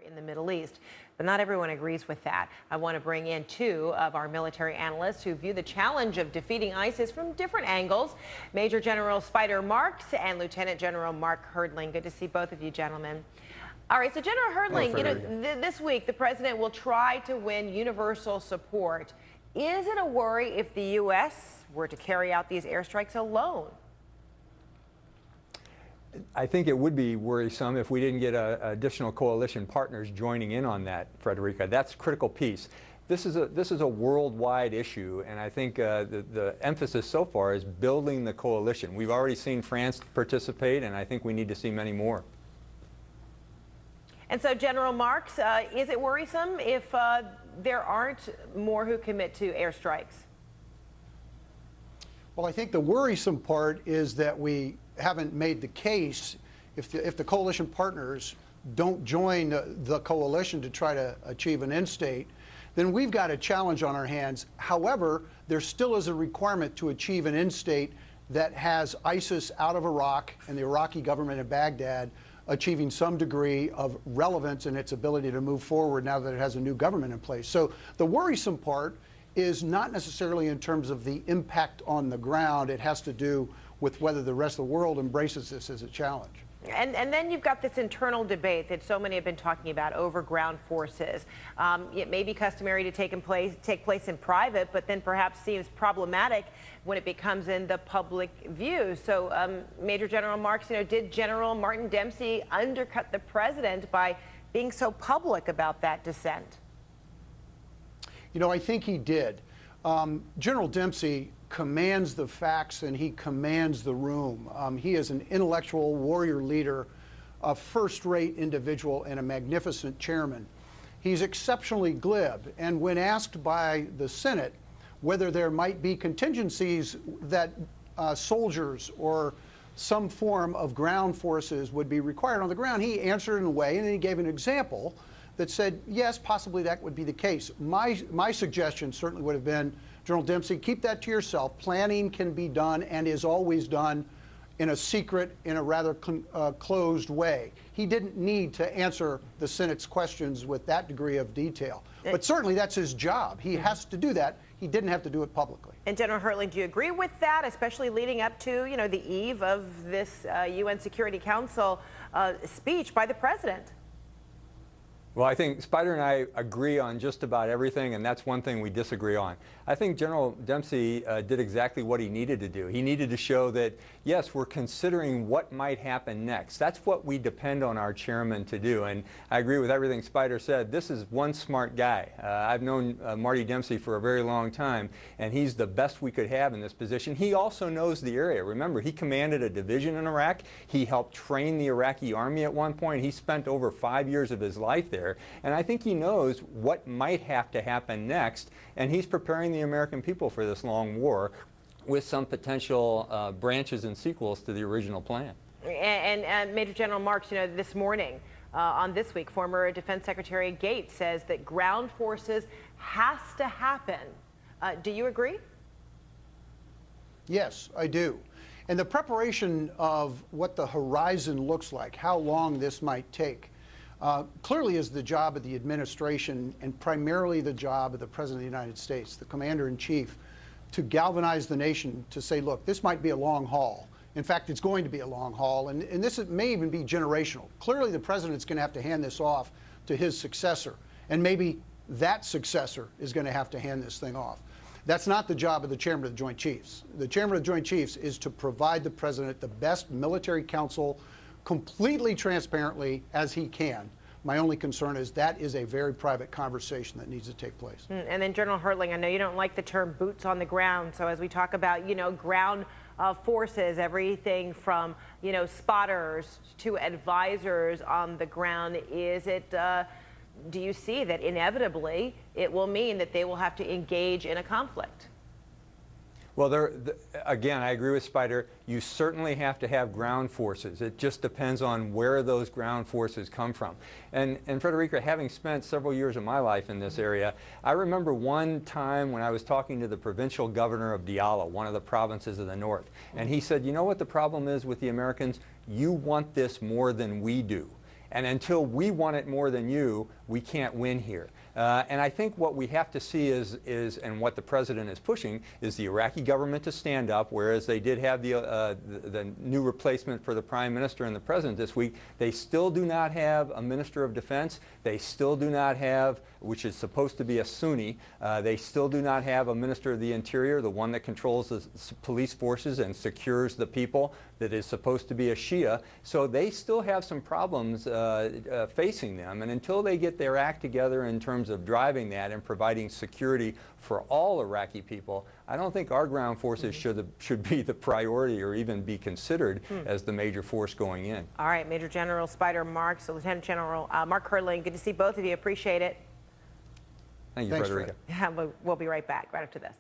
in the Middle East. But not everyone agrees with that. I want to bring in two of our military analysts who view the challenge of defeating ISIS from different angles. Major General Spider Marks and Lieutenant General Mark Hertling. Good to see both of you, gentlemen. All right, so General Hertling, this week the president will try to win universal support. Is it a worry if the U.S. were to carry out these airstrikes alone? I think it would be worrisome if we didn't get additional coalition partners joining in on that, Frederica. That's a critical piece. This is a worldwide issue, and I think the emphasis so far is building the coalition. We've already seen France participate, and I think we need to see many more. And so, General Marks, is it worrisome if there aren't more who commit to airstrikes? Well, I think the worrisome part is that we haven't made the case if the coalition partners don't join the coalition to try to achieve an end state, then we've got a challenge on our hands. However, there still is a requirement to achieve an end state that has ISIS out of Iraq and the Iraqi government in Baghdad achieving some degree of relevance in its ability to move forward now that it has a new government in place. So the worrisome part is not necessarily in terms of the impact on the ground. It has to do with whether the rest of the world embraces this as a challenge. And then you've got this internal debate that so many have been talking about over ground forces. It may be customary to take place in private, but then perhaps seems problematic when it becomes in the public view. So, Major General Marks, did General Martin Dempsey undercut the president by being so public about that dissent? I think he did. General Dempsey commands the facts and he commands the room. He is an intellectual warrior leader, a first-rate individual, and a magnificent chairman. He's exceptionally glib, and when asked by the Senate whether there might be contingencies that soldiers or some form of ground forces would be required on the ground, he answered in a way, and he gave an example that said, yes, possibly that would be the case. My suggestion certainly would have been, General Dempsey, keep that to yourself. Planning can be done and is always done in a secret, in a rather closed way. He didn't need to answer the Senate's questions with that degree of detail. But certainly that's his job. He has to do that. He didn't have to do it publicly. And General Hertling, do you agree with that, especially leading up to, the eve of this UN Security Council speech by the president? Well, I think Spider and I agree on just about everything, and that's one thing we disagree on. I think General Dempsey did exactly what he needed to do. He needed to show that, yes, we're considering what might happen next. That's what we depend on our chairman to do, and I agree with everything Spider said. This is one smart guy. I've known Marty Dempsey for a very long time, and he's the best we could have in this position. He also knows the area. Remember, he commanded a division in Iraq. He helped train the Iraqi army at one point. He spent over 5 years of his life there. And I think he knows what might have to happen next, and he's preparing the American people for this long war with some potential branches and sequels to the original plan. And Major General Marks, this morning on This Week, former Defense Secretary Gates says that ground forces has to happen. Do you agree? Yes, I do. And the preparation of what the horizon looks like, how long this might take, clearly is the job of the administration and primarily the job of the President of the United States, the Commander-in-Chief, to galvanize the nation to say, look, this might be a long haul. In fact, it's going to be a long haul, and this may even be generational. Clearly, the President's going to have to hand this off to his successor, and maybe that successor is going to have to hand this thing off. That's not the job of the Chairman of the Joint Chiefs. The Chairman of the Joint Chiefs is to provide the President the best military counsel completely transparently as he can. My only concern is that is a very private conversation that needs to take place. And then General Hertling, I know you don't like the term boots on the ground. So as we talk about, ground forces, everything from, spotters to advisors on the ground, do you see that inevitably it will mean that they will have to engage in a conflict? Well, again, I agree with Spider. You certainly have to have ground forces. It just depends on where those ground forces come from. And Frederica, having spent several years of my life in this area, I remember one time when I was talking to the provincial governor of Diyala, one of the provinces of the north, and he said, you know what the problem is with the Americans? You want this more than we do. And until we want it more than you, we can't win here. And I think what we have to see is, and what the president is pushing, is the Iraqi government to stand up, whereas they did have the new replacement for the prime minister and the president this week. They still do not have a minister of defense. They still do not have, which is supposed to be a Sunni, they still do not have a minister of the interior, the one that controls the police forces and secures the people, that is supposed to be a Shia. So they still have some problems facing them. And until they get their act together in terms of driving that and providing security for all Iraqi people, I don't think our ground forces should be the priority or even be considered as the major force going in. All right, Major General Spider Marks, Lieutenant General Mark Hertling, good to see both of you. Appreciate it. Thank you, Thanks, Frederica. We'll be right back right after this.